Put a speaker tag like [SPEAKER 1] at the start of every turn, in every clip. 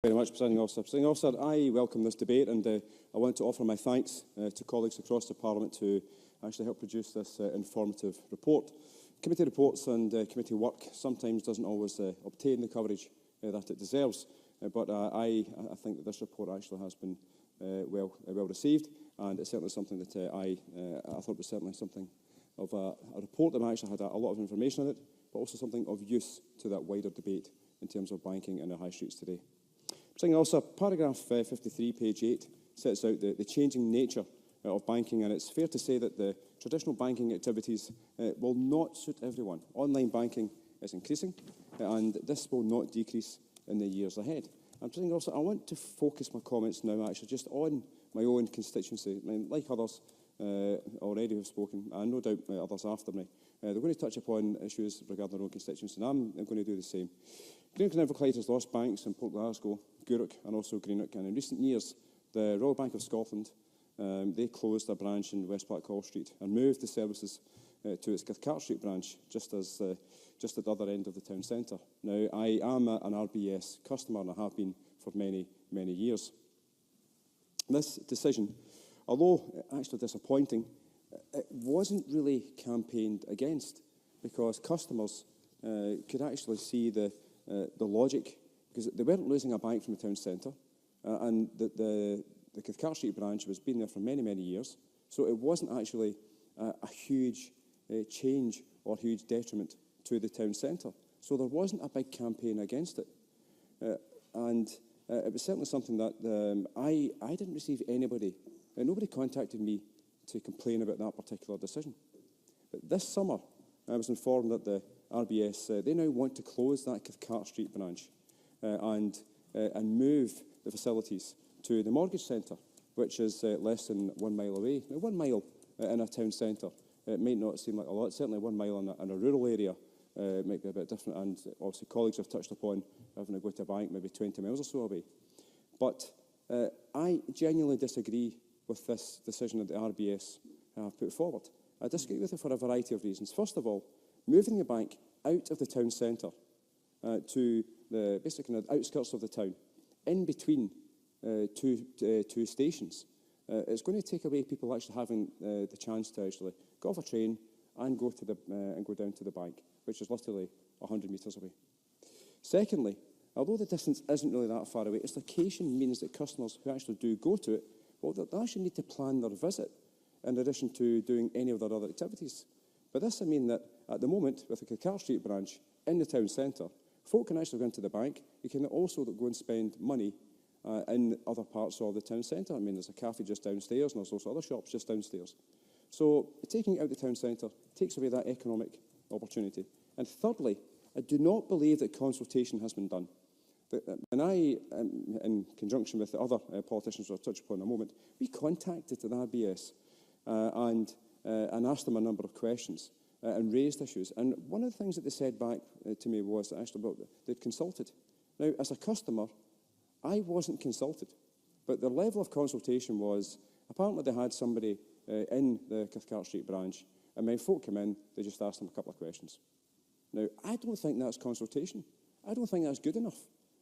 [SPEAKER 1] Very much, Presiding Officer. Presiding Officer, I welcome this debate, and I want to offer my thanks to colleagues across the Parliament who actually helped produce this informative report. Committee reports and committee work sometimes doesn't always obtain the coverage that it deserves, but I think that this report actually has been well received, and it's certainly something that I thought was certainly something of a report that actually had a lot of information in it, but also something of use to that wider debate in terms of banking in our high streets today. Presiding Officer, paragraph 53, page 8, sets out the changing nature of banking, and it's fair to say that the traditional banking activities will not suit everyone. Online banking is increasing, and this will not decrease in the years ahead. And Presiding Officer, I want to focus my comments now actually just on my own constituency. I mean, like others already have spoken, and no doubt others after me, they're going to touch upon issues regarding their own constituency, and I'm going to do the same. Greenock and Inverclyde has lost banks in Port Glasgow, Gourock and also Greenock, and in recent years the Royal Bank of Scotland they closed a branch in West Blackhall Street and moved the services to its Cathcart Street branch just at the other end of the town centre. Now, I am an RBS customer, and I have been for many years. This decision, although actually disappointing, it wasn't really campaigned against, because customers could actually see the logic, because they weren't losing a bank from the town centre, and the Cathcart Street branch was been there for many years, so it wasn't actually a huge change or huge detriment to the town centre. So there wasn't a big campaign against it, and it was certainly something that I didn't receive anybody, nobody contacted me to complain about that particular decision. But this summer, I was informed that the RBS, they now want to close that Cathcart Street branch and move the facilities to the mortgage centre, which is less than 1 mile away. Now, 1 mile in a town centre, it might not seem like a lot. Certainly 1 mile in a rural area might be a bit different, and obviously colleagues have touched upon having to go to a bank maybe 20 miles or so away. But I genuinely disagree with this decision that the RBS have put forward. I disagree with it for a variety of reasons. First of all, moving the bank out of the town centre to the basically the outskirts of the town, in between two stations, it's going to take away people actually having the chance to actually go off a train and go down to the bank, which is literally 100 metres away. Secondly, although the distance isn't really that far away, its location means that customers who actually do go to it, well, they actually need to plan their visit in addition to doing any of their other activities. But this, I mean that at the moment, with the Cathcart Street branch in the town centre, folk can actually go into the bank. You can also go and spend money in other parts of the town centre. I mean, there's a cafe just downstairs, and there's also other shops just downstairs. So taking it out of the town centre takes away that economic opportunity. And thirdly, I do not believe that consultation has been done. And I, in conjunction with the other politicians who I'll touch upon in a moment, we contacted the RBS and asked them a number of questions and raised issues. And one of the things that they said back to me was that actually they'd consulted. Now, as a customer, I wasn't consulted, but the level of consultation was, apparently they had somebody in the Cathcart Street branch, and when folk came in, they just asked them a couple of questions. Now, I don't think that's consultation. I don't think that's good enough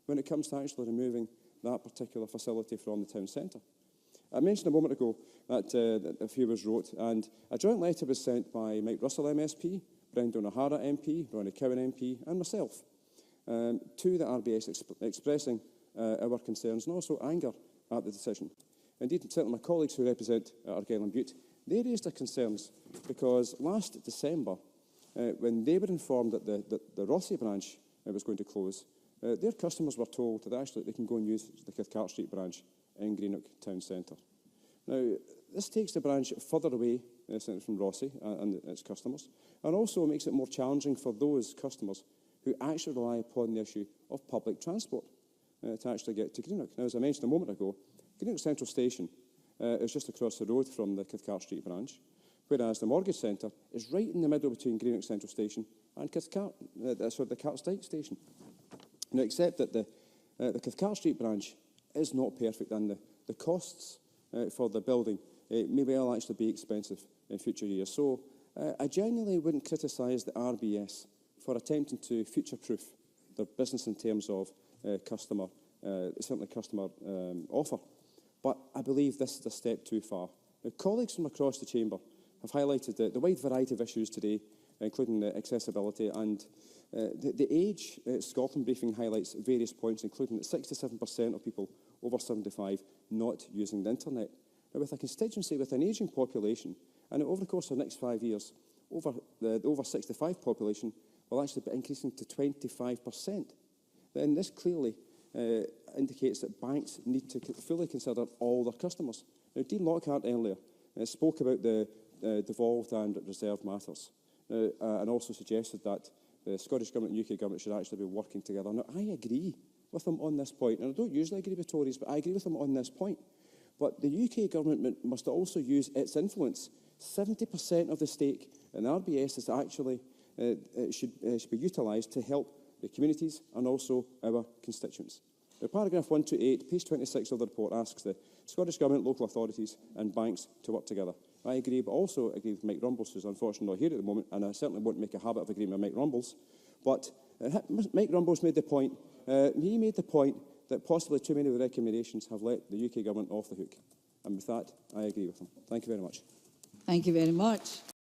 [SPEAKER 1] when it comes to actually removing that particular facility from the town centre. I mentioned a moment ago that a few of us wrote, and a joint letter was sent by Mike Russell MSP, Brendan O'Hara MP, Ronnie Cowan MP, and myself to the RBS expressing our concerns and also anger at the decision. Indeed, certainly my colleagues who represent Argyll and Bute, they raised their concerns because last December, when they were informed that the Rossi branch was going to close, their customers were told that actually they can go and use the Cathcart Street branch in Greenock town centre. Now, this takes the branch further away from Rossi and its customers, and also makes it more challenging for those customers who actually rely upon the issue of public transport to actually get to Greenock. Now, as I mentioned a moment ago, Greenock Central Station is just across the road from the Cathcart Street branch, whereas the mortgage centre is right in the middle between Greenock Central Station and the Cartstike Station. Now, except that the Cathcart Street branch is not perfect, and the costs for the building may well actually be expensive in future years. So I genuinely wouldn't criticise the RBS for attempting to future-proof their business in terms of customer certainly customer offer. But I believe this is a step too far. Now, colleagues from across the chamber have highlighted the wide variety of issues today, including accessibility, and the Age Scotland briefing highlights various points, including that 67% of people over 75 not using the internet. Now, with a constituency with an ageing population, and over the course of the next 5 years, the over 65 population will actually be increasing to 25%. Then this clearly indicates that banks need to fully consider all their customers. Now, Dean Lockhart earlier spoke about the devolved and reserved matters, and also suggested that the Scottish Government and UK Government should actually be working together. Now, I agree with him on this point, and I don't usually agree with Tories, but I agree with him on this point. But the UK Government must also use its influence. 70% of the stake in RBS is actually should be utilised to help the communities and also our constituents. Now, paragraph 128, page 26 of the report asks the Scottish Government, local authorities and banks to work together. I agree, but also agree with Mike Rumbles, who's unfortunately not here at the moment, and I certainly won't make a habit of agreeing with Mike Rumbles. But Mike Rumbles made the point, that possibly too many of the recommendations have let the UK Government off the hook. And with that, I agree with him. Thank you very much.
[SPEAKER 2] Thank you very much.